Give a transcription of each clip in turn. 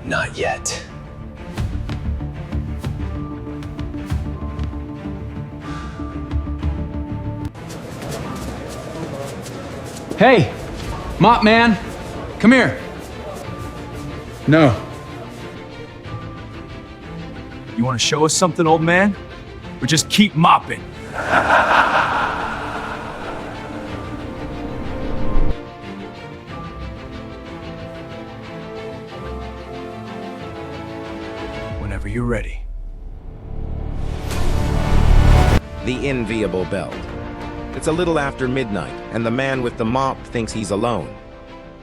Not yet. Hey, mop man, come here. No. You want to show us something, old man? Or just keep mopping? Whenever you're ready. The enviable belt. It's a little after midnight, and the man with the mop thinks he's alone.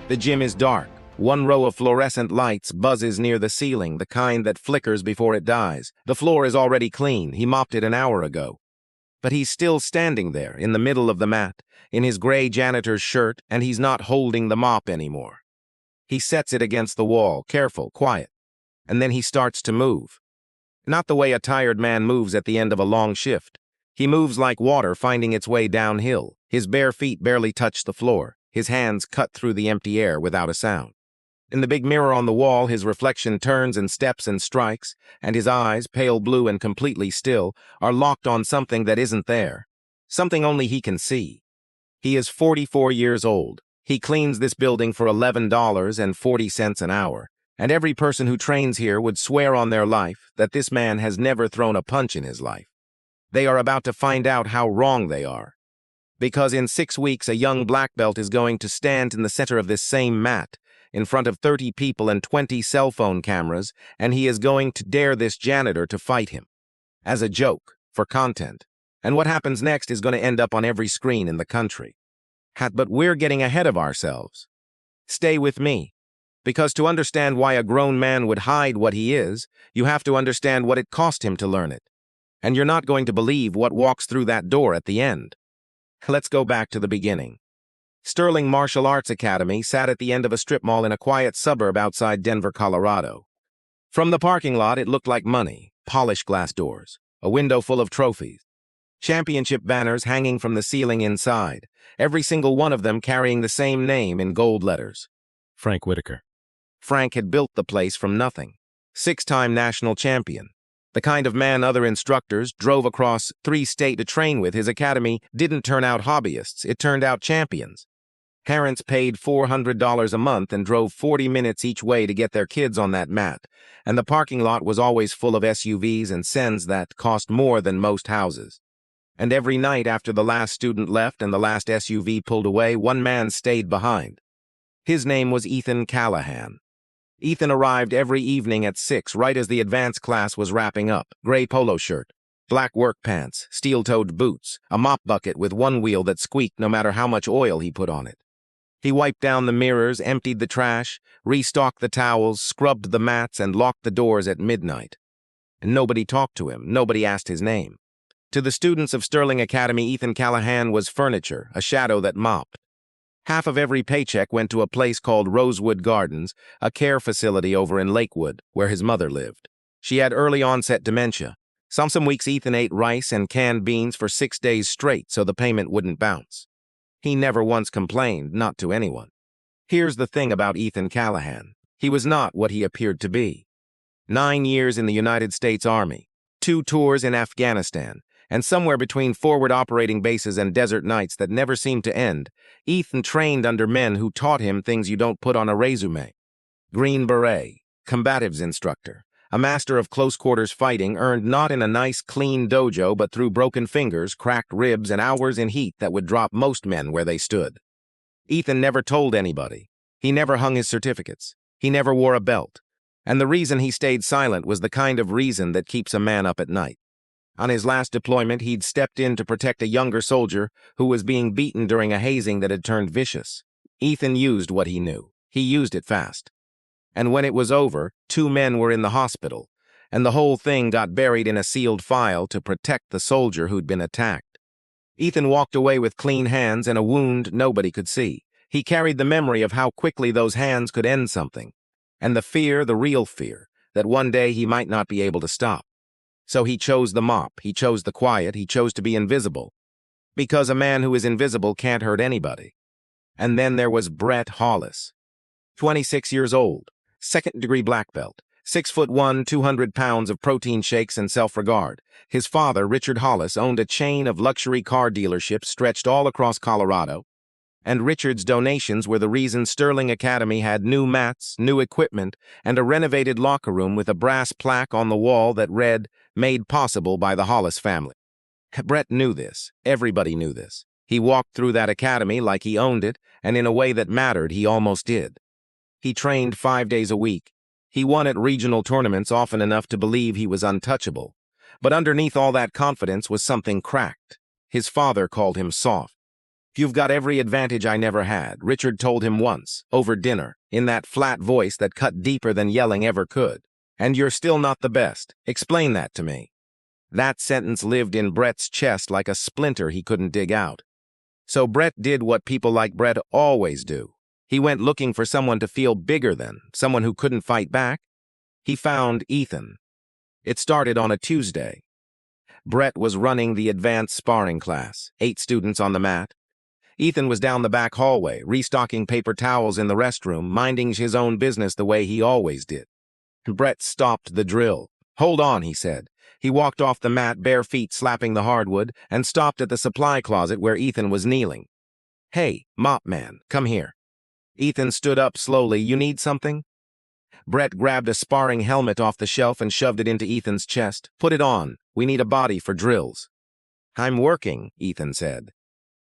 The gym is dark. One row of fluorescent lights buzzes near the ceiling, the kind that flickers before it dies. The floor is already clean. He mopped it an hour ago. But he's still standing there, in the middle of the mat, in his gray janitor's shirt, and he's not holding the mop anymore. He sets it against the wall, careful, quiet, and then he starts to move. Not the way a tired man moves at the end of a long shift. He moves like water finding its way downhill. His bare feet barely touch the floor. His hands cut through the empty air without a sound. In the big mirror on the wall, his reflection turns and steps and strikes, and his eyes, pale blue and completely still, are locked on something that isn't there. Something only he can see. He is 44 years old. He cleans this building for $11.40 an hour, and every person who trains here would swear on their life that this man has never thrown a punch in his life. They are about to find out how wrong they are. Because in 6 weeks, a young black belt is going to stand in the center of this same mat, in front of 30 people and 20 cell phone cameras, and he is going to dare this janitor to fight him. As a joke, for content. And what happens next is going to end up on every screen in the country. But we're getting ahead of ourselves. Stay with me. Because to understand why a grown man would hide what he is, you have to understand what it cost him to learn it. And you're not going to believe what walks through that door at the end. Let's go back to the beginning. Sterling Martial Arts Academy sat at the end of a strip mall in a quiet suburb outside Denver, Colorado. From the parking lot, it looked like money, polished glass doors, a window full of trophies, championship banners hanging from the ceiling inside, every single one of them carrying the same name in gold letters. Frank Whitaker. Frank had built the place from nothing. 6-time national champion. The kind of man other instructors drove across 3 states to train with. His academy didn't turn out hobbyists, it turned out champions. Parents paid $400 a month and drove 40 minutes each way to get their kids on that mat, and the parking lot was always full of SUVs and Sens that cost more than most houses. And every night after the last student left and the last SUV pulled away, one man stayed behind. His name was Ethan Callahan. Ethan arrived every evening at 6, right as the advanced class was wrapping up. Gray polo shirt, black work pants, steel-toed boots, a mop bucket with one wheel that squeaked no matter how much oil he put on it. He wiped down the mirrors, emptied the trash, restocked the towels, scrubbed the mats, and locked the doors at midnight. And nobody talked to him, nobody asked his name. To the students of Sterling Academy, Ethan Callahan was furniture, a shadow that mopped. Half of every paycheck went to a place called Rosewood Gardens, a care facility over in Lakewood, where his mother lived. She had early-onset dementia. Some weeks Ethan ate rice and canned beans for 6 days straight so the payment wouldn't bounce. He never once complained, not to anyone. Here's the thing about Ethan Callahan. He was not what he appeared to be. 9 years in the United States Army, 2 tours in Afghanistan, and somewhere between forward operating bases and desert nights that never seemed to end, Ethan trained under men who taught him things you don't put on a resume. Green Beret, combatives instructor, a master of close-quarters fighting earned not in a nice, clean dojo but through broken fingers, cracked ribs, and hours in heat that would drop most men where they stood. Ethan never told anybody. He never hung his certificates. He never wore a belt. And the reason he stayed silent was the kind of reason that keeps a man up at night. On his last deployment, he'd stepped in to protect a younger soldier who was being beaten during a hazing that had turned vicious. Ethan used what he knew. He used it fast. And when it was over, 2 men were in the hospital, and the whole thing got buried in a sealed file to protect the soldier who'd been attacked. Ethan walked away with clean hands and a wound nobody could see. He carried the memory of how quickly those hands could end something, and the fear, the real fear, that one day he might not be able to stop. So he chose the mop, he chose the quiet, he chose to be invisible. Because a man who is invisible can't hurt anybody. And then there was Brett Hollis. 26 years old, second-degree black belt, 6'1", 200 pounds of protein shakes and self-regard. His father, Richard Hollis, owned a chain of luxury car dealerships stretched all across Colorado, and Richard's donations were the reason Sterling Academy had new mats, new equipment, and a renovated locker room with a brass plaque on the wall that read, "Made possible by the Hollis family." Brett knew this. Everybody knew this. He walked through that academy like he owned it, and in a way that mattered, he almost did. He trained 5 days a week. He won at regional tournaments often enough to believe he was untouchable. But underneath all that confidence was something cracked. His father called him soft. "You've got every advantage I never had," Richard told him once, over dinner, in that flat voice that cut deeper than yelling ever could. "And you're still not the best. Explain that to me." That sentence lived in Brett's chest like a splinter he couldn't dig out. So Brett did what people like Brett always do. He went looking for someone to feel bigger than, someone who couldn't fight back. He found Ethan. It started on a Tuesday. Brett was running the advanced sparring class, 8 students on the mat. Ethan was down the back hallway, restocking paper towels in the restroom, minding his own business the way he always did. Brett stopped the drill. "Hold on," he said. He walked off the mat, bare feet slapping the hardwood, and stopped at the supply closet where Ethan was kneeling. "Hey, mop man, come here." Ethan stood up slowly. "You need something?" Brett grabbed a sparring helmet off the shelf and shoved it into Ethan's chest. "Put it on. We need a body for drills." "I'm working," Ethan said.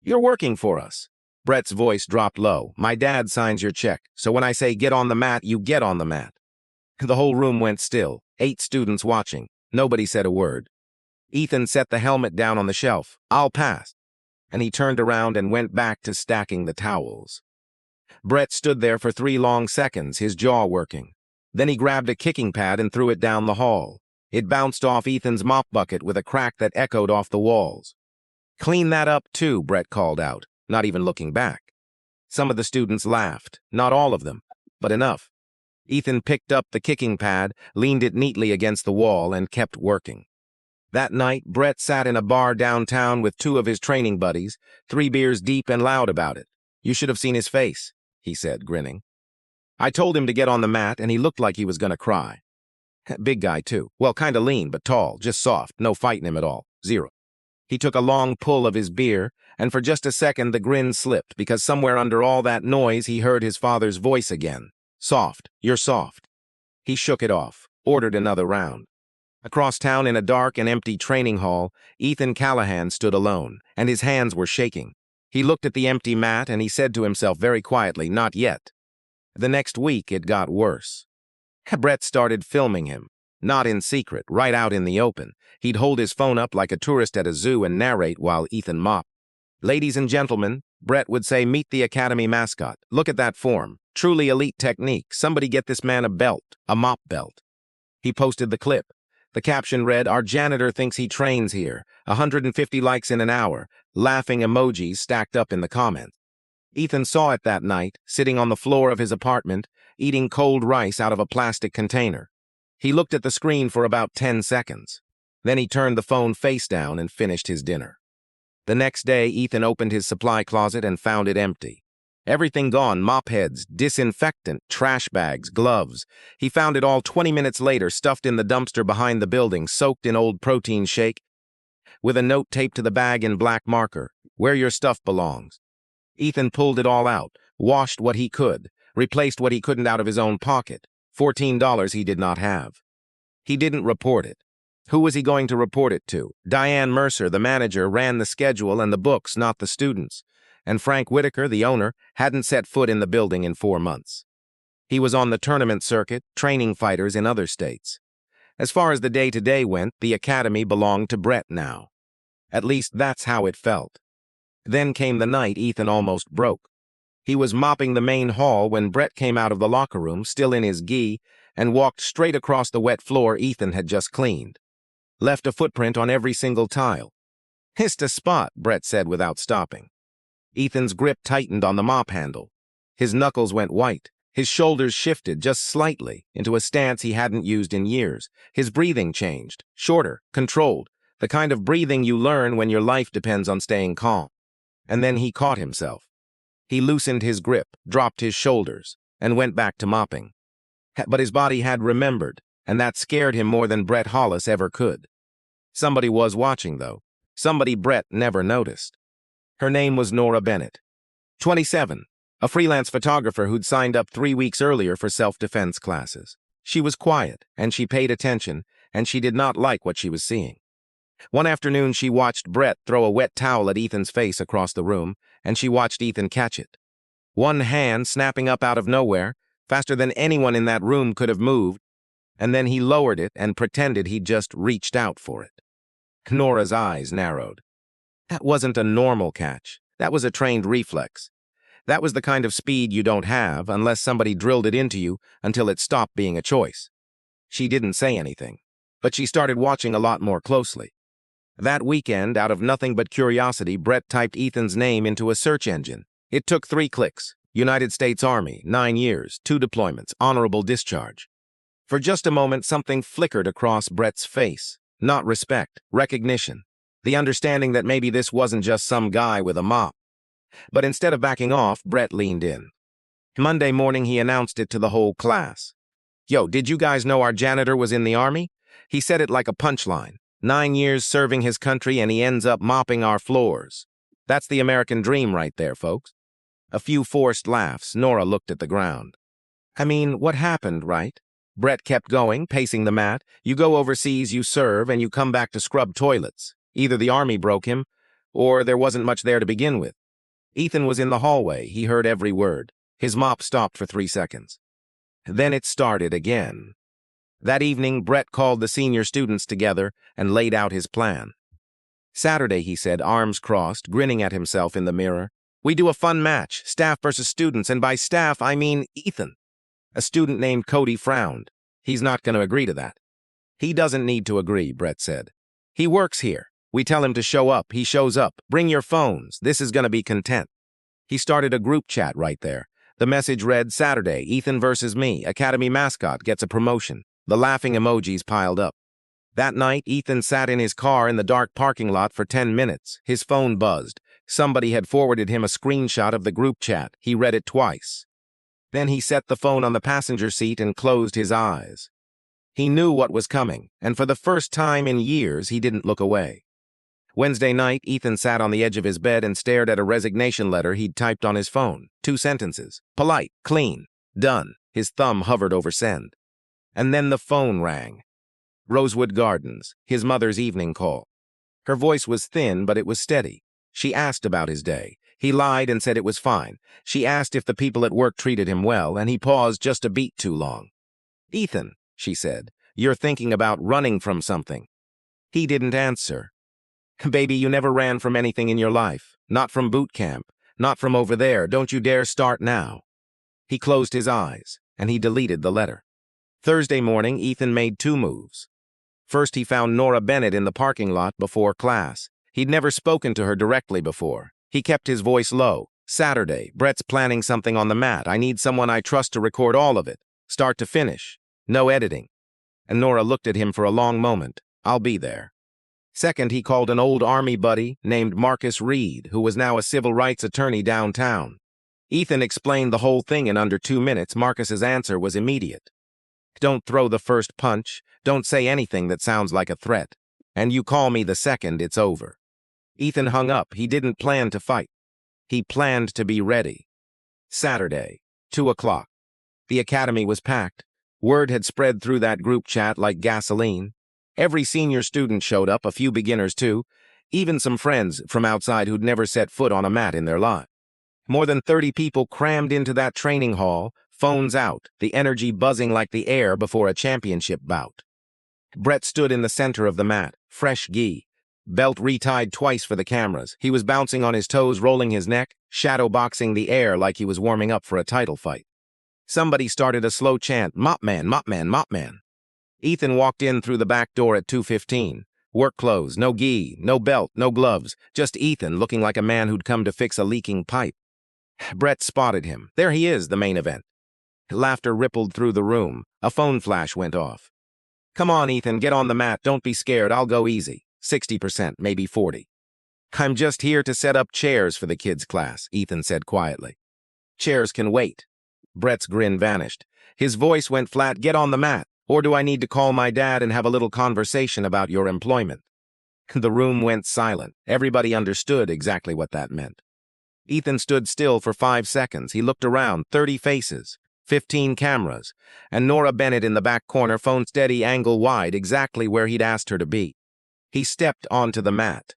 "You're working for us." Brett's voice dropped low. "My dad signs your check, so when I say get on the mat, you get on the mat." The whole room went still, 8 students watching. Nobody said a word. Ethan set the helmet down on the shelf. "I'll pass." And he turned around and went back to stacking the towels. Brett stood there for 3 long seconds, his jaw working. Then he grabbed a kicking pad and threw it down the hall. It bounced off Ethan's mop bucket with a crack that echoed off the walls. "Clean that up too," Brett called out, not even looking back. Some of the students laughed, not all of them, but enough. Ethan picked up the kicking pad, leaned it neatly against the wall, and kept working. That night, Brett sat in a bar downtown with 2 of his training buddies, 3 beers deep and loud about it. "You should have seen his face," he said, grinning. "I told him to get on the mat, and he looked like he was gonna cry. Big guy, too. Well, kinda lean, but tall, just soft, no fighting him at all. Zero." He took a long pull of his beer, and for just a second the grin slipped, because somewhere under all that noise he heard his father's voice again. "Soft, you're soft." He shook it off, ordered another round. Across town in a dark and empty training hall, Ethan Callahan stood alone, and his hands were shaking. He looked at the empty mat and he said to himself very quietly, "Not yet." The next week it got worse. Brett started filming him. Not in secret, right out in the open. He'd hold his phone up like a tourist at a zoo and narrate while Ethan mopped. "Ladies and gentlemen," Brett would say, "meet the Academy mascot. Look at that form. Truly elite technique. Somebody get this man a belt, a mop belt." He posted the clip. The caption read, "Our janitor thinks he trains here. 150 likes in an hour." Laughing emojis stacked up in the comments. Ethan saw it that night, sitting on the floor of his apartment, eating cold rice out of a plastic container. He looked at the screen for about 10 seconds. Then he turned the phone face down and finished his dinner. The next day, Ethan opened his supply closet and found it empty. Everything gone: mop heads, disinfectant, trash bags, gloves. He found it all 20 minutes later, stuffed in the dumpster behind the building, soaked in old protein shake, with a note taped to the bag in black marker, "Where your stuff belongs." Ethan pulled it all out, washed what he could, replaced what he couldn't out of his own pocket. $14 he did not have. He didn't report it. Who was he going to report it to? Diane Mercer, the manager, ran the schedule and the books, not the students. And Frank Whitaker, the owner, hadn't set foot in the building in 4 months. He was on the tournament circuit, training fighters in other states. As far as the day-to-day went, the academy belonged to Brett now. At least that's how it felt. Then came the night Ethan almost broke. He was mopping the main hall when Brett came out of the locker room, still in his gi, and walked straight across the wet floor Ethan had just cleaned. Left a footprint on every single tile. "Hist a spot," Brett said without stopping. Ethan's grip tightened on the mop handle. His knuckles went white. His shoulders shifted just slightly into a stance he hadn't used in years. His breathing changed, shorter, controlled, the kind of breathing you learn when your life depends on staying calm. And then he caught himself. He loosened his grip, dropped his shoulders, and went back to mopping. But his body had remembered, and that scared him more than Brett Hollis ever could. Somebody was watching, though. Somebody Brett never noticed. Her name was Nora Bennett, 27, a freelance photographer who'd signed up 3 weeks earlier for self-defense classes. She was quiet, and she paid attention, and she did not like what she was seeing. One afternoon, she watched Brett throw a wet towel at Ethan's face across the room, and she watched Ethan catch it. One hand snapping up out of nowhere, faster than anyone in that room could have moved, and then he lowered it and pretended he'd just reached out for it. Nora's eyes narrowed. That wasn't a normal catch. That was a trained reflex. That was the kind of speed you don't have unless somebody drilled it into you until it stopped being a choice. She didn't say anything, but she started watching a lot more closely. That weekend, out of nothing but curiosity, Brett typed Ethan's name into a search engine. It took 3 clicks. United States Army, 9 years, 2 deployments, honorable discharge. For just a moment, something flickered across Brett's face. Not respect, recognition. The understanding that maybe this wasn't just some guy with a mop. But instead of backing off, Brett leaned in. Monday morning, he announced it to the whole class. Yo, did you guys know our janitor was in the Army? He said it like a punchline. 9 years serving his country and he ends up mopping our floors. That's the American dream right there, folks. A few forced laughs. Nora looked at the ground. I mean, what happened, right? Brett kept going, pacing the mat. You go overseas, you serve, and you come back to scrub toilets. Either the Army broke him, or there wasn't much there to begin with. Ethan was in the hallway. He heard every word. His mop stopped for 3 seconds. Then it started again. That evening, Brett called the senior students together and laid out his plan. Saturday, he said, arms crossed, grinning at himself in the mirror. We do a fun match, staff versus students, and by staff, I mean Ethan. A student named Cody frowned. He's not going to agree to that. He doesn't need to agree, Brett said. He works here. We tell him to show up. He shows up. Bring your phones. This is going to be content. He started a group chat right there. The message read, Saturday, Ethan versus me. Academy mascot gets a promotion. The laughing emojis piled up. That night, Ethan sat in his car in the dark parking lot for 10 minutes. His phone buzzed. Somebody had forwarded him a screenshot of the group chat. He read it twice. Then he set the phone on the passenger seat and closed his eyes. He knew what was coming, and for the first time in years, he didn't look away. Wednesday night, Ethan sat on the edge of his bed and stared at a resignation letter he'd typed on his phone. 2 sentences. Polite, clean, done. His thumb hovered over send. And then the phone rang. Rosewood Gardens, his mother's evening call. Her voice was thin, but it was steady. She asked about his day. He lied and said it was fine. She asked if the people at work treated him well, and he paused just a beat too long. Ethan, she said, you're thinking about running from something. He didn't answer. Baby, you never ran from anything in your life. Not from boot camp. Not from over there. Don't you dare start now. He closed his eyes, and he deleted the letter. Thursday morning, Ethan made 2 moves. First, he found Nora Bennett in the parking lot before class. He'd never spoken to her directly before. He kept his voice low. Saturday, Brett's planning something on the mat. I need someone I trust to record all of it, start to finish. No editing. And Nora looked at him for a long moment. I'll be there. Second, he called an old Army buddy named Marcus Reed, who was now a civil rights attorney downtown. Ethan explained the whole thing in under 2 minutes. Marcus's answer was immediate. Don't throw the first punch. Don't say anything that sounds like a threat. And you call me the second, it's over. Ethan hung up. He didn't plan to fight. He planned to be ready. Saturday, 2 o'clock. The academy was packed. Word had spread through that group chat like gasoline. Every senior student showed up, a few beginners too, even some friends from outside who'd never set foot on a mat in their life. More than 30 people crammed into that training hall, phones out, the energy buzzing like the air before a championship bout. Brett stood in the center of the mat, fresh gi, belt retied twice for the cameras. He was bouncing on his toes, rolling his neck, shadow boxing the air like he was warming up for a title fight. Somebody started a slow chant, Mop man, Mop man, Mop man. Ethan walked in through the back door at 2:15. Work clothes, no gi, no belt, no gloves, just Ethan looking like a man who'd come to fix a leaking pipe. Brett spotted him. There he is, the main event. Laughter rippled through the room. A phone flash went off. Come on, Ethan, get on the mat. Don't be scared. I'll go easy. 60%, maybe 40. I'm just here to set up chairs for the kids' class, Ethan said quietly. Chairs can wait. Brett's grin vanished. His voice went flat. Get on the mat, or do I need to call my dad and have a little conversation about your employment? The room went silent. Everybody understood exactly what that meant. Ethan stood still for 5 seconds. He looked around. 30 faces, 15 cameras, and Nora Bennett in the back corner, phone steady, angle wide, exactly where he'd asked her to be. He stepped onto the mat.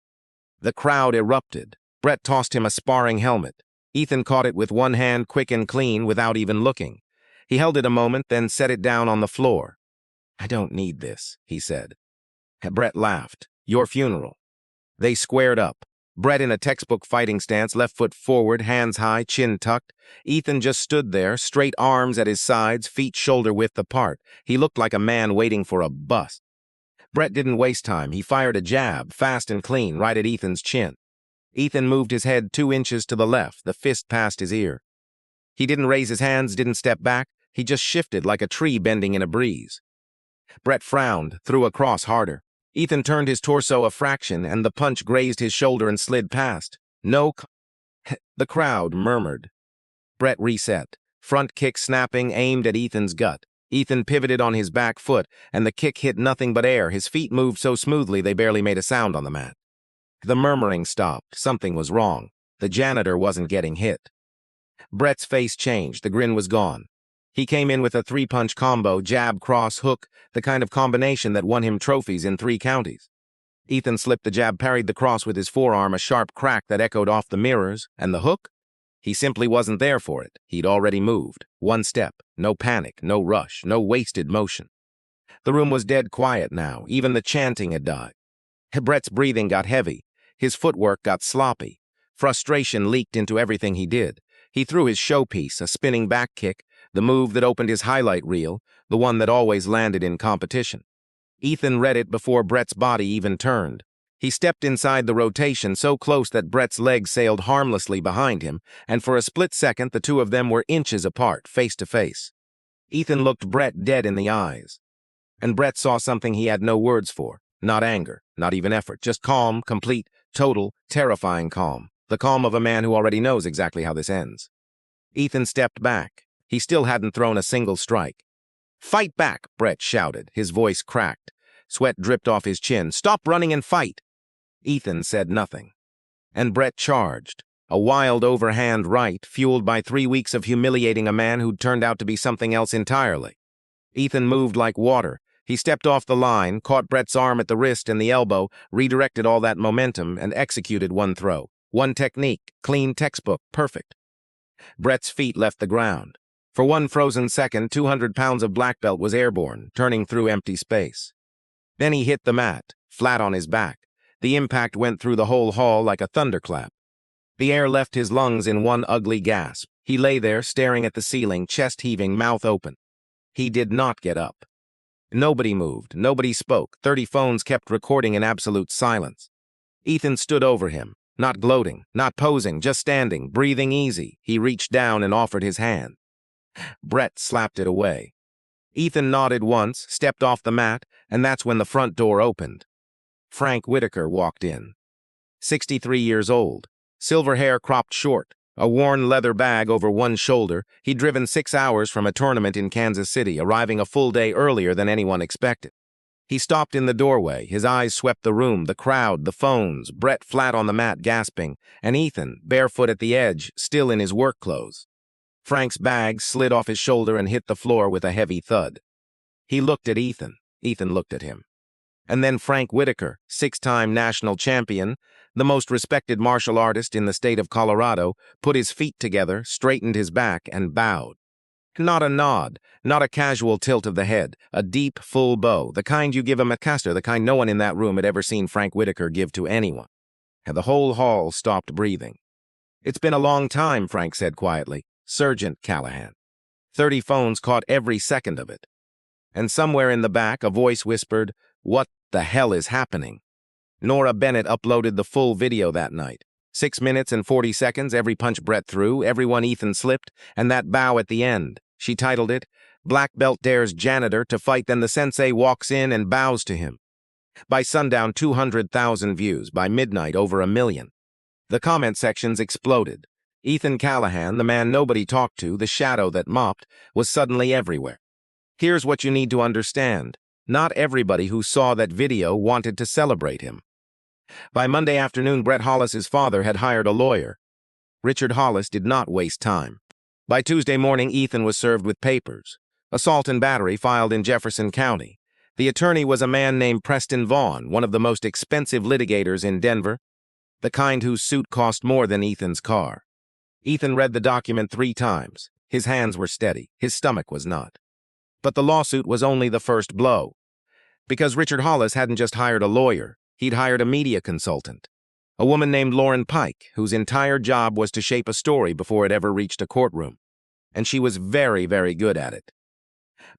The crowd erupted. Brett tossed him a sparring helmet. Ethan caught it with one hand, quick and clean, without even looking. He held it a moment, then set it down on the floor. I don't need this, he said. Brett laughed. Your funeral. They squared up. Brett in a textbook fighting stance, left foot forward, hands high, chin tucked. Ethan just stood there, straight arms at his sides, feet shoulder-width apart. He looked like a man waiting for a bus. Brett didn't waste time. He fired a jab, fast and clean, right at Ethan's chin. Ethan moved his head 2 inches to the left, the fist past his ear. He didn't raise his hands, didn't step back. He just shifted like a tree bending in a breeze. Brett frowned, threw a cross harder. Ethan turned his torso a fraction, and the punch grazed his shoulder and slid past. No. The crowd murmured. Brett reset. Front kick snapping, aimed at Ethan's gut. Ethan pivoted on his back foot, and the kick hit nothing but air. His feet moved so smoothly they barely made a sound on the mat. The murmuring stopped. Something was wrong. The janitor wasn't getting hit. Brett's face changed. The grin was gone. He came in with a 3-punch combo, jab, cross, hook, the kind of combination that won him trophies in 3 counties. Ethan slipped the jab, parried the cross with his forearm, a sharp crack that echoed off the mirrors. And the hook? He simply wasn't there for it. He'd already moved. 1 step. No panic, no rush, no wasted motion. The room was dead quiet now. Even the chanting had died. Brett's breathing got heavy. His footwork got sloppy. Frustration leaked into everything he did. He threw his showpiece, a spinning back kick, the move that opened his highlight reel, the one that always landed in competition. Ethan read it before Brett's body even turned. He stepped inside the rotation so close that Brett's legs sailed harmlessly behind him, and for a split second the two of them were inches apart, face to face. Ethan looked Brett dead in the eyes. And Brett saw something he had no words for. Not anger, not even effort, just calm, complete, total, terrifying calm. The calm of a man who already knows exactly how this ends. Ethan stepped back. He still hadn't thrown a single strike. Fight back, Brett shouted. His voice cracked. Sweat dripped off his chin. Stop running and fight. Ethan said nothing. And Brett charged. A wild overhand right, fueled by 3 weeks of humiliating a man who'd turned out to be something else entirely. Ethan moved like water. He stepped off the line, caught Brett's arm at the wrist and the elbow, redirected all that momentum, and executed one throw. One technique, clean textbook, perfect. Brett's feet left the ground. For 1 frozen second, 200 pounds of black belt was airborne, turning through empty space. Then he hit the mat, flat on his back. The impact went through the whole hall like a thunderclap. The air left his lungs in one ugly gasp. He lay there, staring at the ceiling, chest heaving, mouth open. He did not get up. Nobody moved, nobody spoke. 30 phones kept recording in absolute silence. Ethan stood over him, not gloating, not posing, just standing, breathing easy. He reached down and offered his hand. Brett slapped it away. Ethan nodded once, stepped off the mat, and that's when the front door opened. Frank Whitaker walked in. 63 years old, silver hair cropped short, a worn leather bag over one shoulder. He'd driven 6 hours from a tournament in Kansas City, arriving a full day earlier than anyone expected. He stopped in the doorway. His eyes swept the room, the crowd, the phones, Brett flat on the mat gasping, and Ethan, barefoot at the edge, still in his work clothes. Frank's bag slid off his shoulder and hit the floor with a heavy thud. He looked at Ethan. Ethan looked at him. And then Frank Whitaker, 6-time national champion, the most respected martial artist in the state of Colorado, put his feet together, straightened his back, and bowed. Not a nod, not a casual tilt of the head, a deep, full bow, the kind you give a McCaster, the kind no one in that room had ever seen Frank Whitaker give to anyone. And the whole hall stopped breathing. It's been a long time, Frank said quietly. Sergeant Callahan. 30 phones caught every second of it. And somewhere in the back, a voice whispered, "What the hell is happening?" Nora Bennett uploaded the full video that night. 6 minutes and 40 seconds, every punch Brett threw, every one Ethan slipped, and that bow at the end. She titled it, "Black Belt Dares Janitor to Fight, Then the Sensei Walks In and Bows to Him." By sundown, 200,000 views. By midnight, over 1 million. The comment sections exploded. Ethan Callahan, the man nobody talked to, the shadow that mopped, was suddenly everywhere. Here's what you need to understand. Not everybody who saw that video wanted to celebrate him. By Monday afternoon, Brett Hollis's father had hired a lawyer. Richard Hollis did not waste time. By Tuesday morning, Ethan was served with papers. Assault and battery filed in Jefferson County. The attorney was a man named Preston Vaughn, one of the most expensive litigators in Denver, the kind whose suit cost more than Ethan's car. Ethan read the document 3 times. His hands were steady. His stomach was not. But the lawsuit was only the first blow. Because Richard Hollis hadn't just hired a lawyer, he'd hired a media consultant. A woman named Lauren Pike, whose entire job was to shape a story before it ever reached a courtroom. And she was very, very good at it.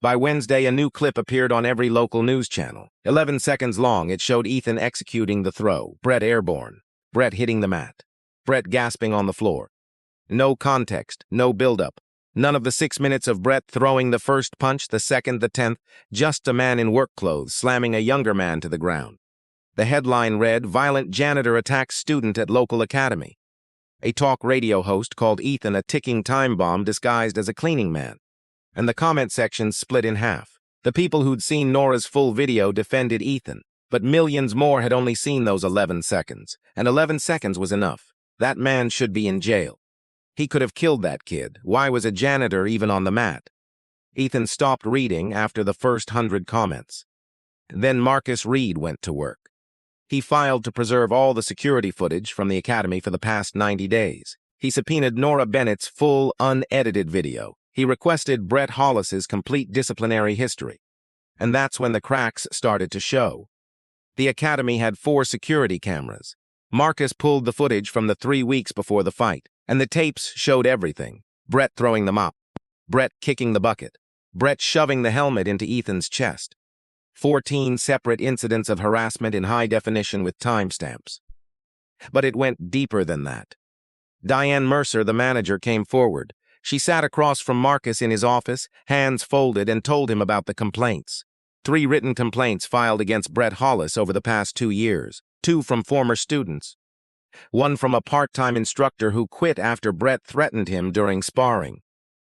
By Wednesday, a new clip appeared on every local news channel. 11 seconds long, it showed Ethan executing the throw, Brett airborne, Brett hitting the mat, Brett gasping on the floor. No context, no buildup. None of the 6 minutes of Brett throwing the first punch, the second, the 10th, just a man in work clothes slamming a younger man to the ground. The headline read, "Violent Janitor Attacks Student at Local Academy." A talk radio host called Ethan a ticking time bomb disguised as a cleaning man. And the comment section split in half. The people who'd seen Nora's full video defended Ethan, but millions more had only seen those 11 seconds, and 11 seconds was enough. That man should be in jail. He could have killed that kid. Why was a janitor even on the mat? Ethan stopped reading after the first 100 comments. Then Marcus Reed went to work. He filed to preserve all the security footage from the academy for the past 90 days. He subpoenaed Nora Bennett's full, unedited video. He requested Brett Hollis's complete disciplinary history. And that's when the cracks started to show. The academy had 4 security cameras. Marcus pulled the footage from the 3 weeks before the fight, and the tapes showed everything. Brett throwing the mop, Brett kicking the bucket, Brett shoving the helmet into Ethan's chest. 14 separate incidents of harassment in high definition with timestamps. But it went deeper than that. Diane Mercer, the manager, came forward. She sat across from Marcus in his office, hands folded, and told him about the complaints. 3 written complaints filed against Brett Hollis over the past 2 years, 2 from former students. 1 from a part-time instructor who quit after Brett threatened him during sparring.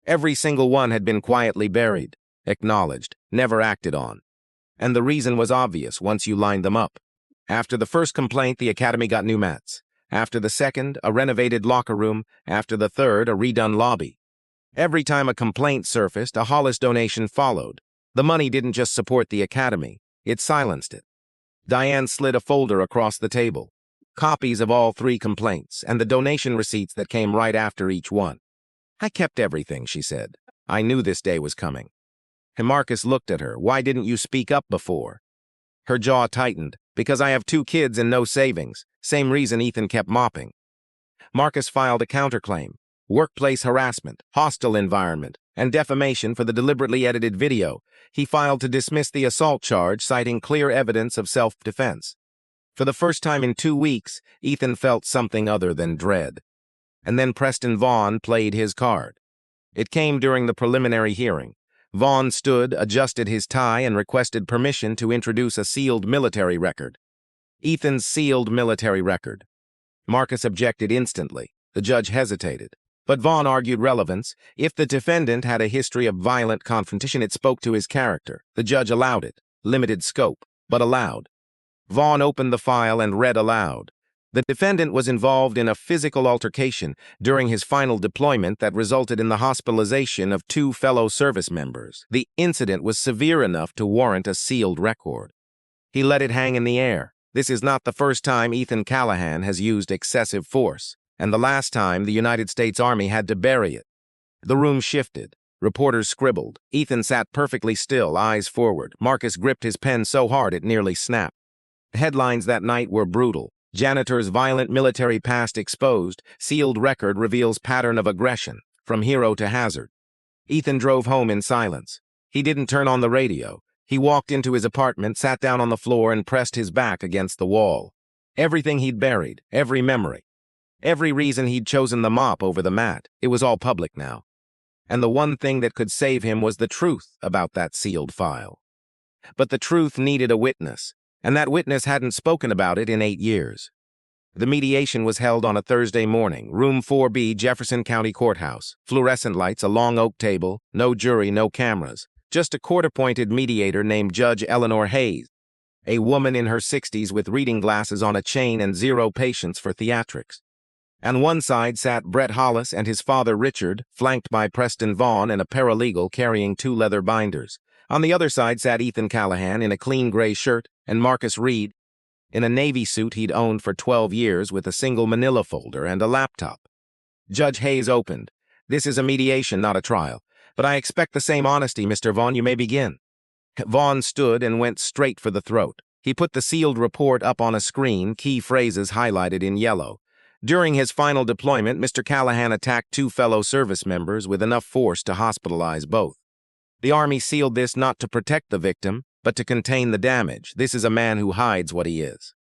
Every single one had been quietly buried, acknowledged, never acted on. And the reason was obvious once you lined them up. After the first complaint, the academy got new mats. After the second, a renovated locker room. After the third, a redone lobby. Every time a complaint surfaced, a Hollis donation followed. The money didn't just support the academy, it silenced it. Diane slid a folder across the table. Copies of all 3 complaints, and the donation receipts that came right after each one. "I kept everything," she said. "I knew this day was coming." And Marcus looked at her. "Why didn't you speak up before?" Her jaw tightened. "Because I have 2 kids and no savings. Same reason Ethan kept mopping." Marcus filed a counterclaim. Workplace harassment, hostile environment, and defamation for the deliberately edited video. He filed to dismiss the assault charge, citing clear evidence of self-defense. For the first time in 2 weeks, Ethan felt something other than dread. And then Preston Vaughn played his card. It came during the preliminary hearing. Vaughn stood, adjusted his tie, and requested permission to introduce a sealed military record. Ethan's sealed military record. Marcus objected instantly. The judge hesitated. But Vaughn argued relevance. If the defendant had a history of violent confrontation, it spoke to his character. The judge allowed it. Limited scope, but allowed. Vaughn opened the file and read aloud. The defendant was involved in a physical altercation during his final deployment that resulted in the hospitalization of 2 fellow service members. The incident was severe enough to warrant a sealed record. He let it hang in the air. This is not the first time Ethan Callahan has used excessive force, and the last time the United States Army had to bury it. The room shifted. Reporters scribbled. Ethan sat perfectly still, eyes forward. Marcus gripped his pen so hard it nearly snapped. Headlines that night were brutal. Janitor's violent military past exposed. Sealed record reveals pattern of aggression, from hero to hazard. Ethan drove home in silence. He didn't turn on the radio. He walked into his apartment, sat down on the floor, and pressed his back against the wall. Everything he'd buried, every memory, every reason he'd chosen the mop over the mat, it was all public now. And the one thing that could save him was the truth about that sealed file. But the truth needed a witness, and that witness hadn't spoken about it in 8 years. The mediation was held on a Thursday morning, room 4B, Jefferson County Courthouse. Fluorescent lights, a long oak table, no jury, no cameras. Just a court-appointed mediator named Judge Eleanor Hayes, a woman in her 60s with reading glasses on a chain and zero patience for theatrics. On one side sat Brett Hollis and his father Richard, flanked by Preston Vaughn and a paralegal carrying 2 leather binders. On the other side sat Ethan Callahan in a clean gray shirt and Marcus Reed in a navy suit he'd owned for 12 years with a single manila folder and a laptop. Judge Hayes opened. "This is a mediation, not a trial. But I expect the same honesty, Mr. Vaughn. You may begin." Vaughn stood and went straight for the throat. He put the sealed report up on a screen, key phrases highlighted in yellow. During his final deployment, Mr. Callahan attacked 2 fellow service members with enough force to hospitalize both. The Army sealed this not to protect the victim, but to contain the damage. This is a man who hides what he is.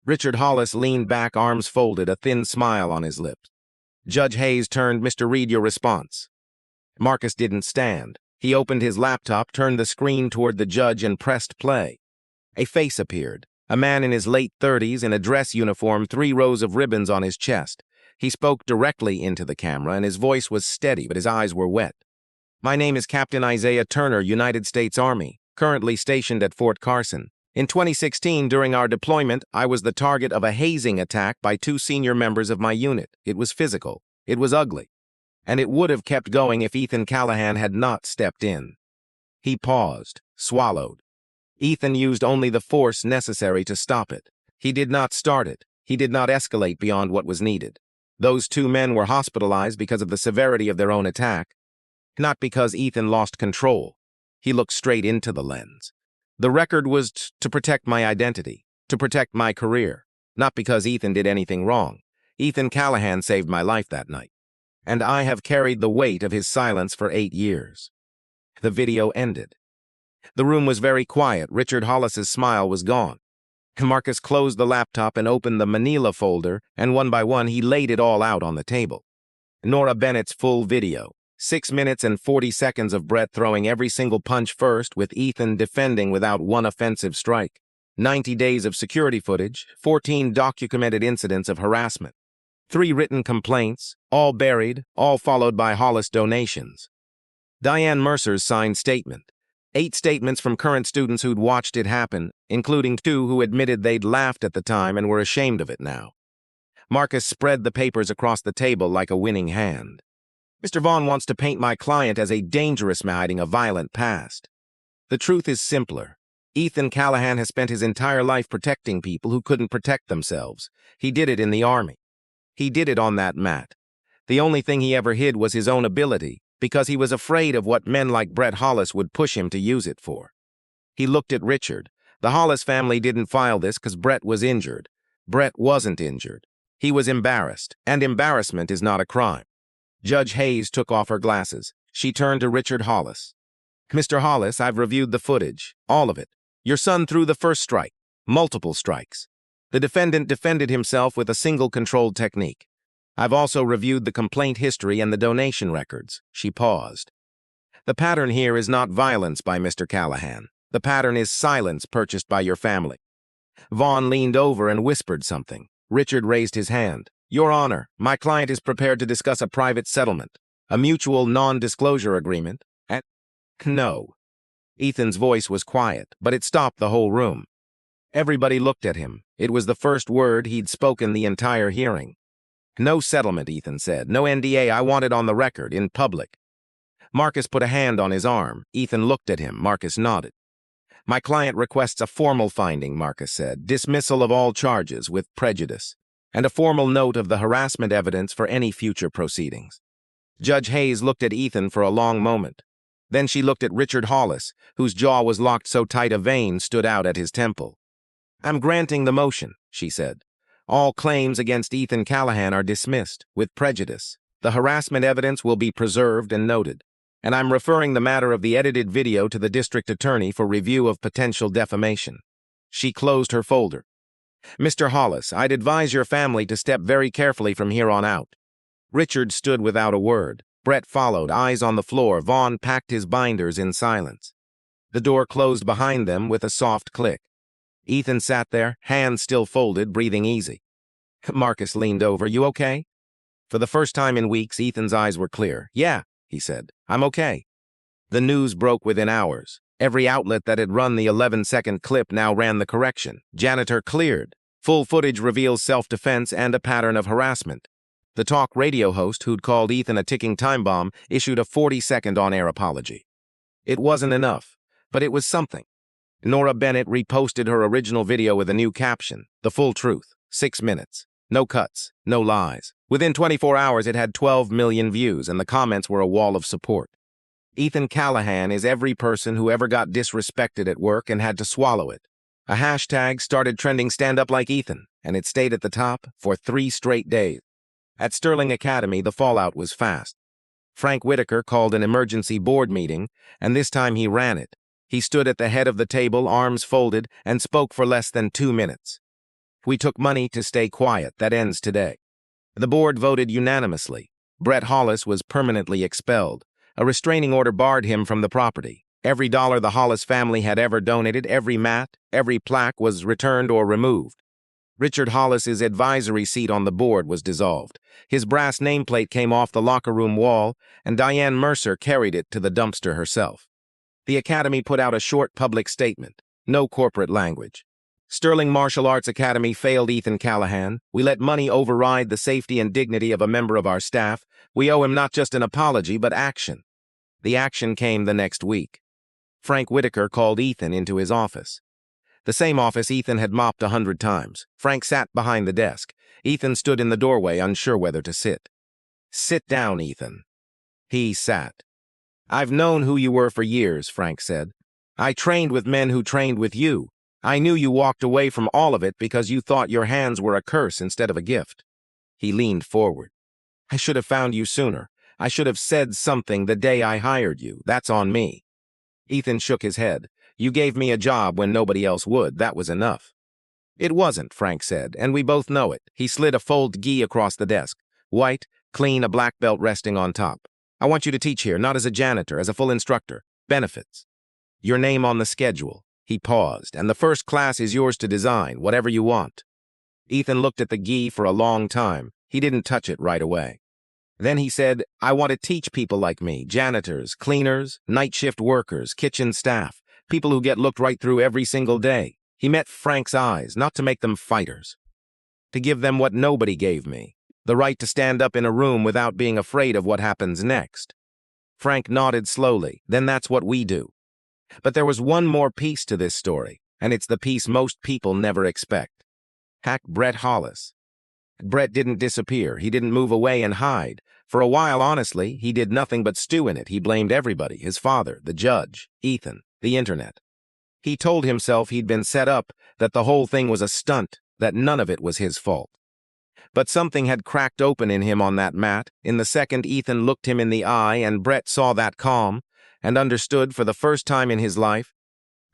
Richard Hollis leaned back, arms folded, a thin smile on his lips. Judge Hayes turned. "Mr. Reed, your response." Marcus didn't stand. He opened his laptop, turned the screen toward the judge, and pressed play. A face appeared. A man in his late 30s in a dress uniform, 3 rows of ribbons on his chest. He spoke directly into the camera, and his voice was steady, but his eyes were wet. "My name is Captain Isaiah Turner, United States Army, currently stationed at Fort Carson. In 2016, during our deployment, I was the target of a hazing attack by 2 senior members of my unit. It was physical. It was ugly. And it would have kept going if Ethan Callahan had not stepped in." He paused, swallowed. Ethan used only the force necessary to stop it. He did not start it. He did not escalate beyond what was needed. Those 2 men were hospitalized because of the severity of their own attack, not because Ethan lost control. He looked straight into the lens. The record was to protect my identity, to protect my career, not because Ethan did anything wrong. Ethan Callahan saved my life that night, and I have carried the weight of his silence for 8 years. The video ended. The room was very quiet. Richard Hollis's smile was gone. Marcus closed the laptop and opened the manila folder, and one by one he laid it all out on the table. Nora Bennett's full video. 6 minutes and 40 seconds of Brett throwing every single punch first, with Ethan defending without one offensive strike. 90 days of security footage, 14 documented incidents of harassment. 3 written complaints, all buried, all followed by Hollis donations. Diane Mercer's signed statement. 8 statements from current students who'd watched it happen, including 2 who admitted they'd laughed at the time and were ashamed of it now. Marcus spread the papers across the table like a winning hand. "Mr. Vaughn wants to paint my client as a dangerous man hiding a violent past. The truth is simpler. Ethan Callahan has spent his entire life protecting people who couldn't protect themselves. He did it in the Army. He did it on that mat. The only thing he ever hid was his own ability, because he was afraid of what men like Brett Hollis would push him to use it for." He looked at Richard. "The Hollis family didn't file this because Brett was injured. Brett wasn't injured. He was embarrassed, and embarrassment is not a crime." Judge Hayes took off her glasses. She turned to Richard Hollis. "Mr. Hollis, I've reviewed the footage, all of it. Your son threw the first strike, multiple strikes. The defendant defended himself with a single controlled technique. I've also reviewed the complaint history and the donation records." She paused. "The pattern here is not violence by Mr. Callahan. The pattern is silence purchased by your family." Vaughn leaned over and whispered something. Richard raised his hand. "Your Honor, my client is prepared to discuss a private settlement, a mutual non-disclosure agreement, and—" "No." Ethan's voice was quiet, but it stopped the whole room. Everybody looked at him. It was the first word he'd spoken the entire hearing. "No settlement," Ethan said. "No NDA. I want it on the record, in public." Marcus put a hand on his arm. Ethan looked at him. Marcus nodded. "My client requests a formal finding," Marcus said. "Dismissal of all charges with prejudice, and a formal note of the harassment evidence for any future proceedings." Judge Hayes looked at Ethan for a long moment. Then she looked at Richard Hollis, whose jaw was locked so tight a vein stood out at his temple. "I'm granting the motion," she said. "All claims against Ethan Callahan are dismissed, with prejudice. The harassment evidence will be preserved and noted. And I'm referring the matter of the edited video to the district attorney for review of potential defamation." She closed her folder. "Mr. Hollis, I'd advise your family to step very carefully from here on out." Richard stood without a word. Brett followed, eyes on the floor. Vaughn packed his binders in silence. The door closed behind them with a soft click. Ethan sat there, hands still folded, breathing easy. Marcus leaned over. You okay? For the first time in weeks, Ethan's eyes were clear. Yeah, he said. I'm okay. The news broke within hours. Every outlet that had run the 11-second clip now ran the correction. Janitor cleared. Full footage reveals self-defense and a pattern of harassment. The talk radio host, who'd called Ethan a ticking time bomb, issued a 40-second on-air apology. It wasn't enough, but it was something. Nora Bennett reposted her original video with a new caption, The Full Truth, 6 minutes. No cuts, no lies. Within 24 hours, it had 12 million views, and the comments were a wall of support. Ethan Callahan is every person who ever got disrespected at work and had to swallow it. A hashtag started trending Stand Up Like Ethan, and it stayed at the top for 3 straight days. At Sterling Academy, the fallout was fast. Frank Whitaker called an emergency board meeting, and this time he ran it. He stood at the head of the table, arms folded, and spoke for less than 2 minutes. We took money to stay quiet. That ends today. The board voted unanimously. Brett Hollis was permanently expelled. A restraining order barred him from the property. Every dollar the Hollis family had ever donated, every mat, every plaque was returned or removed. Richard Hollis's advisory seat on the board was dissolved. His brass nameplate came off the locker room wall, and Diane Mercer carried it to the dumpster herself. The Academy put out a short public statement. No corporate language. Sterling Martial Arts Academy failed Ethan Callahan. We let money override the safety and dignity of a member of our staff. We owe him not just an apology, but action. The action came the next week. Frank Whitaker called Ethan into his office. The same office Ethan had mopped 100 times. Frank sat behind the desk. Ethan stood in the doorway, unsure whether to sit. Sit down, Ethan. He sat. I've known who you were for years, Frank said. I trained with men who trained with you. I knew you walked away from all of it because you thought your hands were a curse instead of a gift. He leaned forward. I should have found you sooner. I should have said something the day I hired you. That's on me. Ethan shook his head. You gave me a job when nobody else would. That was enough. It wasn't, Frank said, and we both know it. He slid a fold gi across the desk. White, clean, a black belt resting on top. I want you to teach here, not as a janitor, as a full instructor. Benefits. Your name on the schedule. He paused, and the first class is yours to design, whatever you want. Ethan looked at the gi for a long time. He didn't touch it right away. Then he said, I want to teach people like me, janitors, cleaners, night shift workers, kitchen staff. People who get looked right through every single day. He met Frank's eyes, not to make them fighters. To give them what nobody gave me. The right to stand up in a room without being afraid of what happens next. Frank nodded slowly. Then that's what we do. But there was one more piece to this story, and it's the piece most people never expect. Hack Brett Hollis. Brett didn't disappear. He didn't move away and hide. For a while, honestly, he did nothing but stew in it. He blamed everybody, his father, the judge, Ethan, the internet. He told himself he'd been set up, that the whole thing was a stunt, that none of it was his fault. But something had cracked open in him on that mat. In the second Ethan looked him in the eye, and Brett saw that calm, and understood for the first time in his life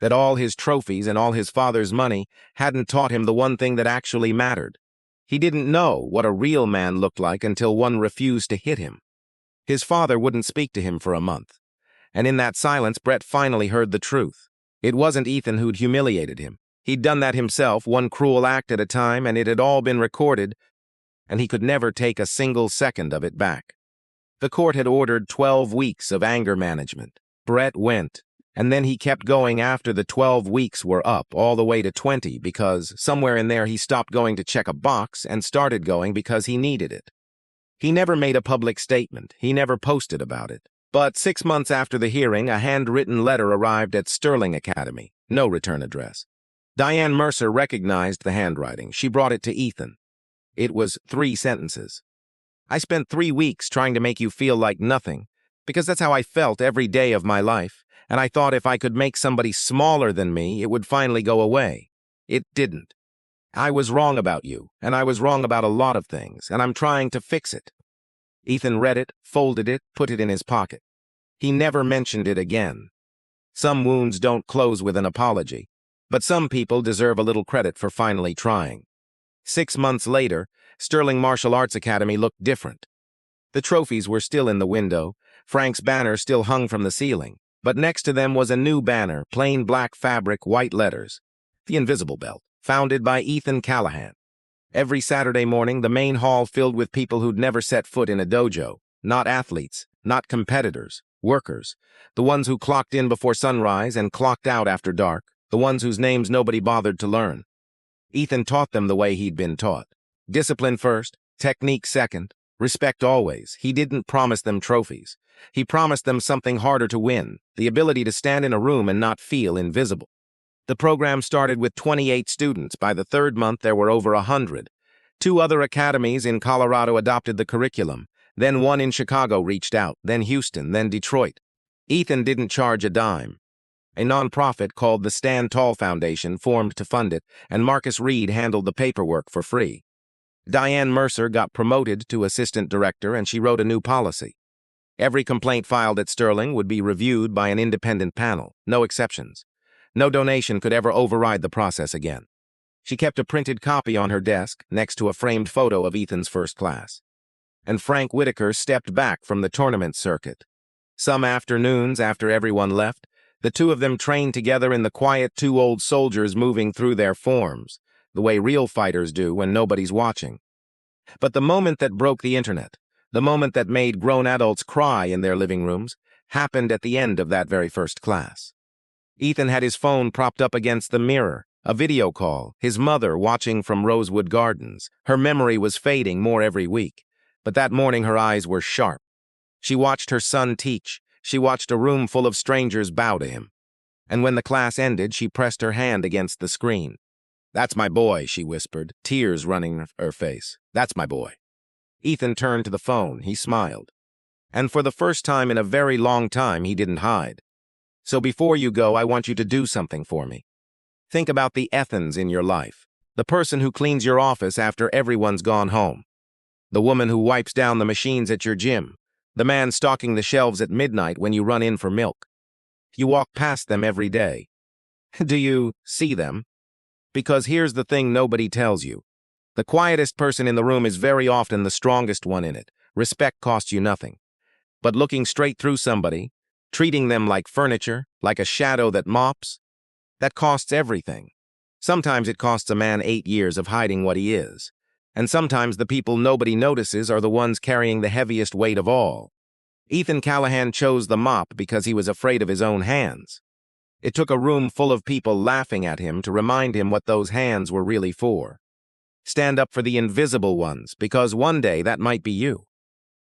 that all his trophies and all his father's money hadn't taught him the one thing that actually mattered. He didn't know what a real man looked like until one refused to hit him. His father wouldn't speak to him for a month. And in that silence, Brett finally heard the truth. It wasn't Ethan who'd humiliated him. He'd done that himself, one cruel act at a time, and it had all been recorded, and he could never take a single second of it back. The court had ordered 12 weeks of anger management. Brett went, and then he kept going after the 12 weeks were up, all the way to 20, because somewhere in there he stopped going to check a box and started going because he needed it. He never made a public statement. He never posted about it. But 6 months after the hearing, a handwritten letter arrived at Sterling Academy. No return address. Diane Mercer recognized the handwriting. She brought it to Ethan. It was 3 sentences. I spent 3 weeks trying to make you feel like nothing, because that's how I felt every day of my life, and I thought if I could make somebody smaller than me, it would finally go away. It didn't. I was wrong about you, and I was wrong about a lot of things, and I'm trying to fix it. Ethan read it, folded it, put it in his pocket. He never mentioned it again. Some wounds don't close with an apology, but some people deserve a little credit for finally trying. 6 months later, Sterling Martial Arts Academy looked different. The trophies were still in the window, Frank's banner still hung from the ceiling, but next to them was a new banner, plain black fabric, white letters. The Invisible Belt, founded by Ethan Callahan. Every Saturday morning, the main hall filled with people who'd never set foot in a dojo. Not athletes, not competitors, workers. The ones who clocked in before sunrise and clocked out after dark. The ones whose names nobody bothered to learn. Ethan taught them the way he'd been taught. Discipline first, technique second, respect always. He didn't promise them trophies. He promised them something harder to win, the ability to stand in a room and not feel invisible. The program started with 28 students. By the third month, there were over 100. 2 other academies in Colorado adopted the curriculum. Then one in Chicago reached out, then Houston, then Detroit. Ethan didn't charge a dime. A nonprofit called the Stand Tall Foundation formed to fund it, and Marcus Reed handled the paperwork for free. Diane Mercer got promoted to assistant director, and she wrote a new policy. Every complaint filed at Sterling would be reviewed by an independent panel, no exceptions. No donation could ever override the process again. She kept a printed copy on her desk next to a framed photo of Ethan's first class. And Frank Whitaker stepped back from the tournament circuit. Some afternoons after everyone left, the two of them trained together in the quiet 2 old soldiers moving through their forms, the way real fighters do when nobody's watching. But the moment that broke the internet, the moment that made grown adults cry in their living rooms, happened at the end of that very first class. Ethan had his phone propped up against the mirror, a video call, his mother watching from Rosewood Gardens. Her memory was fading more every week, but that morning her eyes were sharp. She watched her son teach. She watched a room full of strangers bow to him. And when the class ended, she pressed her hand against the screen. "That's my boy," she whispered, tears running her face. "That's my boy." Ethan turned to the phone. He smiled. And for the first time in a very long time, he didn't hide. "So before you go, I want you to do something for me. Think about the Ethans in your life. The person who cleans your office after everyone's gone home. The woman who wipes down the machines at your gym. The man stocking the shelves at midnight when you run in for milk. You walk past them every day. Do you see them? Because here's the thing nobody tells you. The quietest person in the room is very often the strongest one in it. Respect costs you nothing. But looking straight through somebody, treating them like furniture, like a shadow that mops, that costs everything. Sometimes it costs a man 8 years of hiding what he is. And sometimes the people nobody notices are the ones carrying the heaviest weight of all. Ethan Callahan chose the mop because he was afraid of his own hands. It took a room full of people laughing at him to remind him what those hands were really for. Stand up for the invisible ones, because one day that might be you.